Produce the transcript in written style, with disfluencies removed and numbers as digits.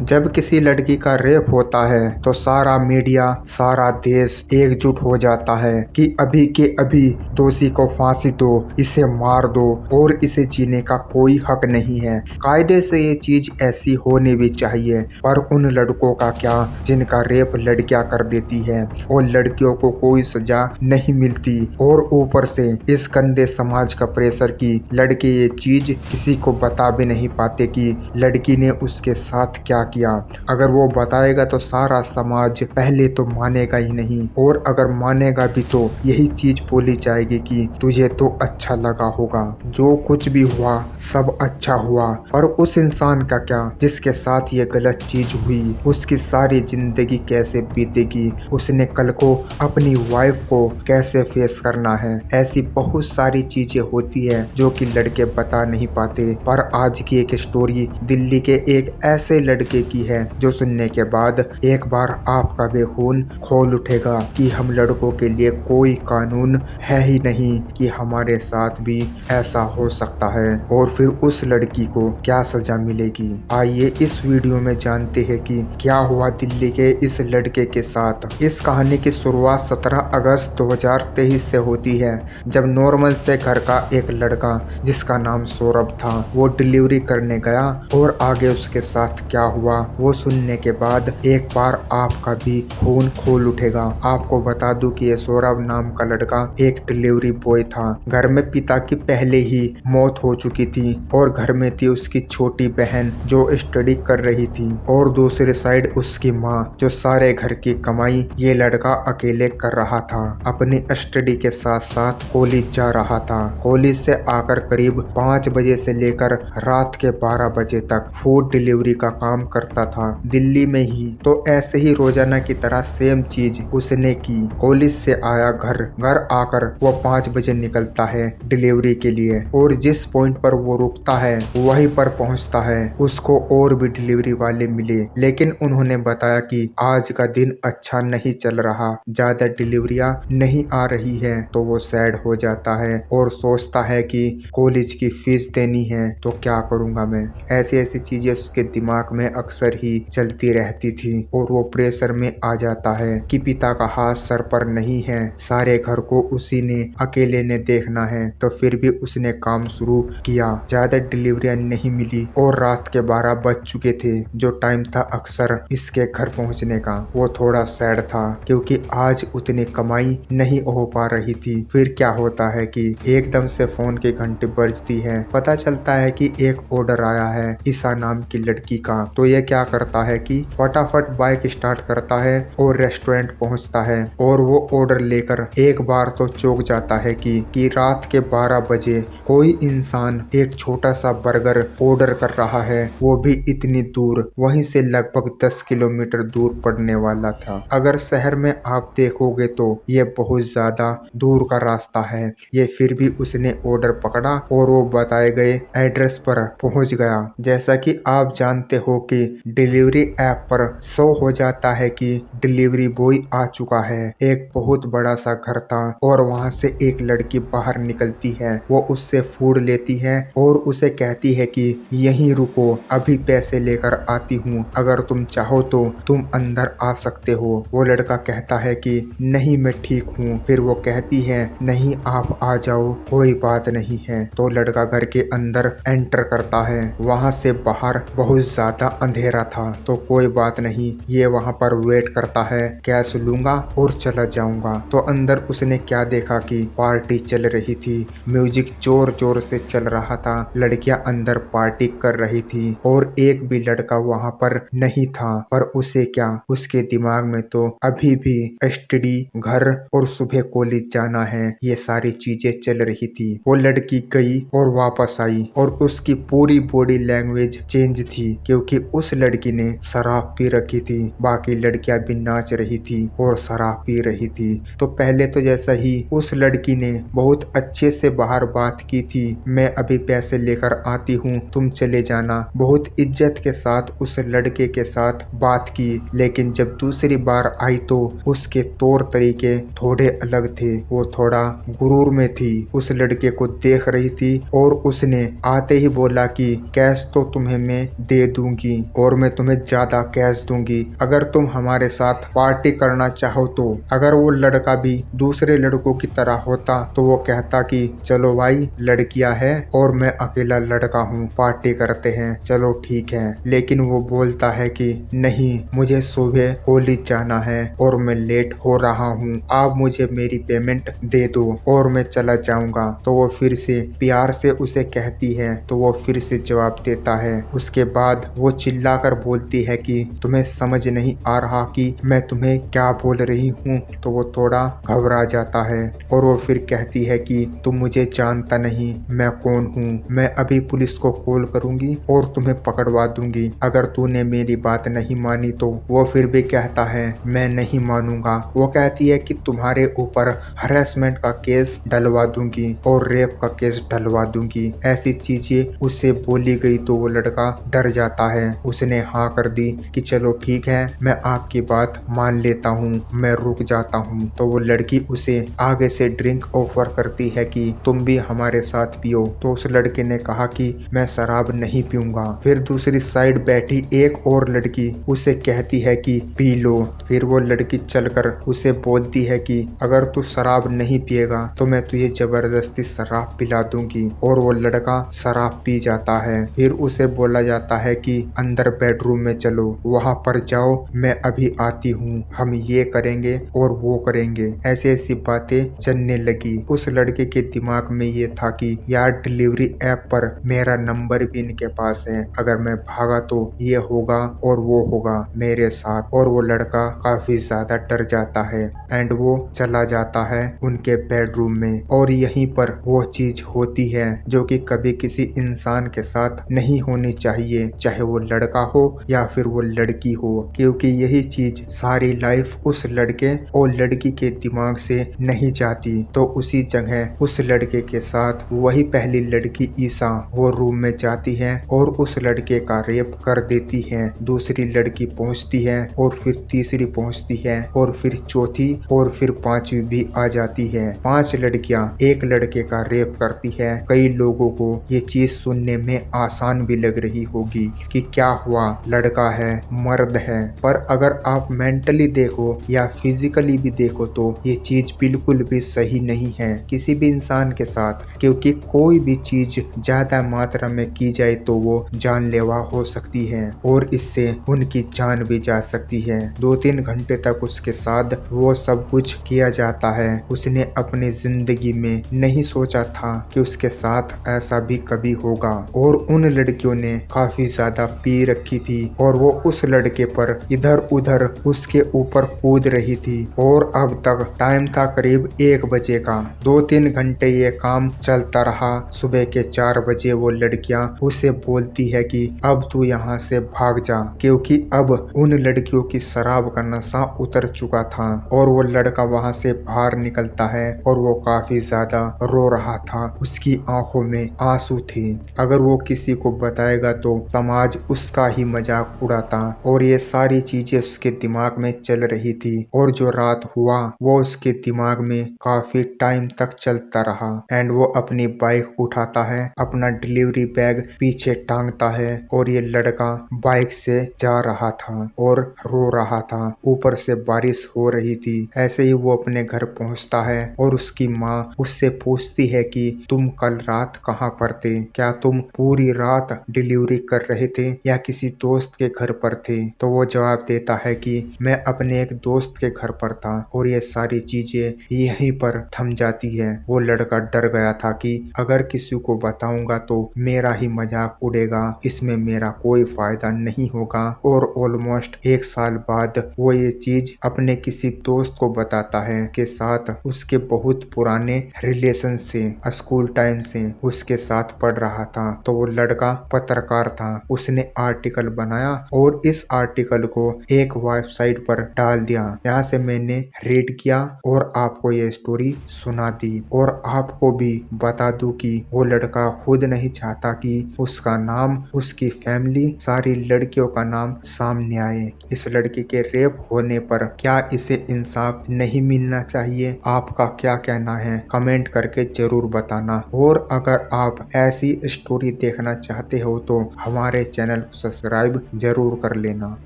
जब किसी लड़की का रेप होता है तो सारा मीडिया, सारा देश एकजुट हो जाता है कि अभी के अभी दोषी को फांसी दो, इसे मार दो और इसे जीने का कोई हक नहीं है। कायदे से ये चीज ऐसी होनी भी चाहिए, पर उन लड़कों का क्या जिनका रेप लड़कियां कर देती है और लड़कियों को कोई सजा नहीं मिलती, और ऊपर से इस गंदे समाज का प्रेशर कि लड़के ये चीज किसी को बता भी नहीं पाते कि लड़की ने उसके साथ क्या किया। अगर वो बताएगा तो सारा समाज पहले तो मानेगा ही नहीं, और अगर मानेगा भी तो यही चीज बोली जाएगी कि तुझे तो अच्छा लगा होगा, जो कुछ भी हुआ सब अच्छा हुआ। पर उस इंसान का क्या जिसके साथ ये गलत चीज हुई, उसकी सारी जिंदगी कैसे बीतेगी, उसने कल को अपनी वाइफ को कैसे फेस करना है। ऐसी बहुत सारी चीजें होती है जो कि लड़के बता नहीं पाते। पर आज की एक स्टोरी दिल्ली के एक ऐसे लड़के की है जो सुनने के बाद एक बार आपका भी खून खोल उठेगा कि हम लड़कों के लिए कोई कानून है ही नहीं, कि हमारे साथ भी ऐसा हो सकता है और फिर उस लड़की को क्या सजा मिलेगी। आइए इस वीडियो में जानते हैं कि क्या हुआ दिल्ली के इस लड़के के साथ। इस कहानी की शुरुआत 17 अगस्त 2023 से होती है, जब नॉर्मल से घर का एक लड़का जिसका नाम सौरभ था वो डिलीवरी करने गया, और आगे उसके साथ क्या हुआ वो सुनने के बाद एक बार आपका भी खून खोल उठेगा। आपको बता दूं कि ये सौरभ नाम का लड़का एक डिलीवरी बॉय था। घर में पिता की पहले ही मौत हो चुकी थी और घर में थी उसकी छोटी बहन जो स्टडी कर रही थी, और दूसरे साइड उसकी माँ जो सारे घर की कमाई ये लड़का अकेले कर रहा था। अपनी स्टडी के साथ साथ कॉलेज जा रहा था। कॉलेज से आकर करीब 5 बजे से लेकर रात के 12 बजे तक फूड डिलीवरी का काम करता था दिल्ली में ही। तो ऐसे ही रोजाना की तरह सेम चीज उसने की। कॉलेज से आया घर आकर वो 5 बजे निकलता है डिलीवरी के लिए, और जिस पॉइंट पर वो रुकता है वहीं पर पहुंचता है। उसको और भी डिलीवरी वाले मिले, लेकिन उन्होंने बताया कि आज का दिन अच्छा नहीं चल रहा, ज्यादा डिलीवरियां नहीं आ रही है। तो वो सैड हो जाता है और सोचता है कि कॉलेज की फीस देनी है तो क्या करूंगा मैं। ऐसी ऐसी चीजें उसके दिमाग में अक्सर ही चलती रहती थी, और वो प्रेशर में आ जाता है कि पिता का हाथ सर पर नहीं है, सारे घर को उसी ने अकेले ने देखना है। तो फिर भी उसने काम शुरू किया। ज्यादा डिलीवरियां नहीं मिली और रात के 12 बज चुके थे, जो टाइम था अक्सर इसके घर पहुंचने का। वो थोड़ा सैड था क्योंकि आज उतनी कमाई नहीं हो पा रही थी। फिर क्या होता है कि एकदम से फोन की घंटी बजती है। पता चलता है कि एक ऑर्डर आया है ईशा नाम की लड़की का। तो ये क्या करता है कि फटाफट बाइक स्टार्ट करता है और रेस्टोरेंट पहुंचता है, और वो ऑर्डर लेकर एक बार तो चौंक जाता है कि रात के 12 बजे कोई इंसान एक छोटा सा बर्गर ऑर्डर कर रहा है, वो भी इतनी दूर, वहीं से लगभग 10 किलोमीटर दूर पड़ने वाला था। अगर शहर में आप देखोगे तो ये बहुत ज्यादा दूर का रास्ता है। ये फिर भी उसने ऑर्डर पकड़ा और वो बताए गए एड्रेस पर पहुंच गया। जैसा कि आप जानते हो कि डिलीवरी ऐप पर शो हो जाता है कि डिलीवरी बॉय आ चुका है। एक बहुत बड़ा सा घर था और वहां से एक लड़की बाहर निकलती है। वो उससे फूड लेती है और उसे कहती है कि यहीं रुको, अभी पैसे लेकर आती हूँ, अगर तुम चाहो तो तुम अंदर आ सकते हो। वो लड़का कहता है कि नहीं मैं ठीक हूँ। फिर वो कहती है नहीं आप आ जाओ, कोई बात नहीं है। तो लड़का घर के अंदर एंटर करता है। वहां से बाहर बहुत ज्यादा अंधेरा था, तो कोई बात नहीं, ये वहां पर वेट करता है, कैश लूंगा और चला जाऊंगा। तो अंदर उसने क्या देखा कि पार्टी चल रही थी, म्यूजिक जोर जोर से चल रहा था, लड़कियां अंदर पार्टी कर रही थी, और एक भी लड़का वहां पर नहीं था। पर उसे क्या, उसके दिमाग में तो अभी भी स्टडी, घर और सुबह कॉलेज जाना है, ये सारी चीजें चल रही थी। वो लड़की गई और वापस आई, और उसकी पूरी बॉडी लैंग्वेज चेंज थी, क्योंकि उस लड़की ने शराब पी रखी थी। बाकी लड़कियां भी नाच रही थी और शराब पी रही थी। तो पहले तो जैसा ही उस लड़की ने बहुत अच्छे से बाहर बात की थी, मैं अभी पैसे लेकर आती हूँ, तुम चले जाना, बहुत इज्जत के साथ उस लड़के के साथ बात की। लेकिन जब दूसरी बार आई तो उसके तौर तरीके थोड़े अलग थे। वो थोड़ा गुरूर में थी, उस लड़के को देख रही थी, और उसने आते ही बोला कि कैश तो तुम्हें मैं दे दूंगी, और मैं तुम्हें ज्यादा कैश दूंगी अगर तुम हमारे साथ पार्टी करना चाहो तो। अगर वो लड़का भी दूसरे लड़कों की तरह होता तो वो कहता कि चलो भाई, लड़कियां हैं और मैं अकेला लड़का हूँ, पार्टी करते हैं, चलो ठीक है। लेकिन वो बोलता है कि नहीं, मुझे सुबह कॉलेज जाना है और मैं लेट हो रहा हूँ, आप मुझे मेरी पेमेंट दे दो और मैं चला जाऊंगा। तो वो फिर से प्यार से उसे कहती है तो वो फिर से जवाब देता है। उसके बाद वो चिल्लाकर बोलती है कि तुम्हें समझ नहीं आ रहा कि मैं तुम्हें क्या बोल रही हूँ। तो वो थोड़ा घबरा जाता है और वो फिर कहती है कि तुम मुझे जानता नहीं, मैं कौन हूँ, मैं अभी पुलिस को कॉल करूंगी और तुम्हें पकड़वा दूंगी अगर तूने मेरी बात नहीं मानी तो। वो फिर भी कहता है मैं नहीं मानूंगा। वो कहती है कि तुम्हारे ऊपर हरेसमेंट का केस डलवा दूंगी और रेप का केस डलवा दूंगी। ऐसी चीजें उसे बोली गई तो वो लड़का डर जाता है। उसने हाँ कर दी कि चलो ठीक है, मैं आपकी बात मान लेता हूँ, मैं रुक जाता हूँ। तो वो लड़की उसे आगे से ड्रिंक ऑफर करती है कि तुम भी हमारे साथ पियो। तो उस लड़के ने कहा कि मैं शराब नहीं पीऊंगा। फिर दूसरी साइड बैठी एक और लड़की उसे कहती है कि पी लो। फिर वो लड़की चलकर उसे बोलती है कि अगर तू शराब नहीं पिएगा तो मैं तुझे जबरदस्ती शराब पिला दूंगी। और वो लड़का शराब पी जाता है। फिर उसे बोला जाता है कि अंदर बेडरूम में चलो, वहां पर जाओ, मैं अभी आती हूँ, हम ये करेंगे और वो करेंगे। ऐसी ऐसी बातें चलने लगी। उस लड़के के दिमाग में ये था कि यार, डिलीवरी ऐप पर मेरा नंबर भी इनके पास है, अगर मैं भागा तो ये होगा और वो होगा मेरे साथ। और वो लड़का काफी ज्यादा डर जाता है एंड वो चला जाता है उनके बेडरूम में। और यहीं पर वो चीज होती है जो कि कभी किसी इंसान के साथ नहीं होनी चाहिए, चाहे वो लड़का हो या फिर वो लड़की हो, क्योंकि यही चीज सारी लाइफ उस लड़के और लड़की के दिमाग से नहीं जाती। तो उसी जगह उस लड़के के साथ वही पहली लड़की ईसा वो रूम में जाती है और उस लड़के का रेप कर देती है। दूसरी लड़की पहुंचती है और फिर तीसरी पहुंचती है और फिर चौथी और फिर पांचवी भी आ जाती है। 5 लड़कियां एक लड़के का रेप करती है। कई लोगों को ये चीज सुनने में आसान भी लग रही होगी कि क्या हुआ, लड़का है, मर्द है, पर अगर आप मेंटली देखो या फिजिकली भी देखो तो ये चीज बिल्कुल भी सही नहीं है किसी भी इंसान के साथ, क्योंकि कोई भी चीज ज्यादा मात्रा में की जाए तो वो जानलेवा हो सकती है और इससे उनकी जान भी जा सकती है। 2-3 घंटे तक उसके साथ वो सब कुछ किया जाता है। उसने अपनी जिंदगी में नहीं सोचा था कि उसके साथ ऐसा भी कभी होगा। और उन लड़कियों ने काफी ज्यादा पी रखी थी और वो उस लड़के पर इधर उधर उसके ऊपर कूद रही थी। और अब तक टाइम था करीब 1 बजे का। 2-3 घंटे ये काम चलता रहा। सुबह के 4 बजे वो लड़कियां उसे बोलती है कि अब तू यहाँ से भाग जा, क्योंकि अब उन लड़कियों की शराब का नशा उतर चुका था। और वो लड़का वहाँ से बाहर निकलता है और वो काफी ज्यादा रो रहा था। उसकी आंखों में आंसू थे। अगर वो किसी को बताएगा तो समाज उसका ही मजाक उड़ाता। और ये सारी चीजें उसके दिमाग में चल रही थी। और जो रात हुआ वो उसके दिमाग में काफी टाइम तक चलता रहा। एंड वो अपनी बाइक उठाता है, अपना डिलीवरी बैग पीछे टांगता है और ये लड़का बाइक से जा रहा था और रो रहा था। ऊपर से बारिश हो रही थी। ऐसे ही वो अपने घर पहुंचता है और उसकी माँ उससे पूछती है कि तुम कल रात कहाँ पर थे? क्या तुम पूरी रात डिलीवरी कर रहे थे या किसी दोस्त के घर पर थे? तो वो जवाब देता है कि मैं अपने एक दोस्त के घर पर था। और ये सारी चीजें यहीं पर थम जाती है। वो लड़का डर गया था कि अगर किसी को बताऊंगा तो मेरा ही मजाक उड़ेगा, इसमें मेरा कोई फायदा नहीं होगा। और ऑलमोस्ट 1 साल बाद वो ये चीज अपने किसी दोस्त को बताता है के साथ उसके बहुत पुराने रिलेशन से, स्कूल टाइम से उसके साथ पढ़ रहा था। तो वो लड़का पत्रकार था। उसने आर्टिकल बनाया और इस आर्टिकल को एक वेबसाइट पर डाल दिया। यहाँ से मैंने रीड किया और आपको ये स्टोरी सुना दी। और आपको भी बता दूं कि वो लड़का खुद नहीं चाहता कि उसका नाम, उसकी फैमिली, सारी लड़कियों का नाम सामने आए। इस लड़की के रेप होने पर क्या इसे इंसाफ नहीं मिलना चाहिए? आपका क्या कहना है? कमेंट करके जरूर बताना। और अगर आप ऐसी स्टोरी देखना चाहते हो तो हमारे चैनल सब्सक्राइब जरूर कर लेना।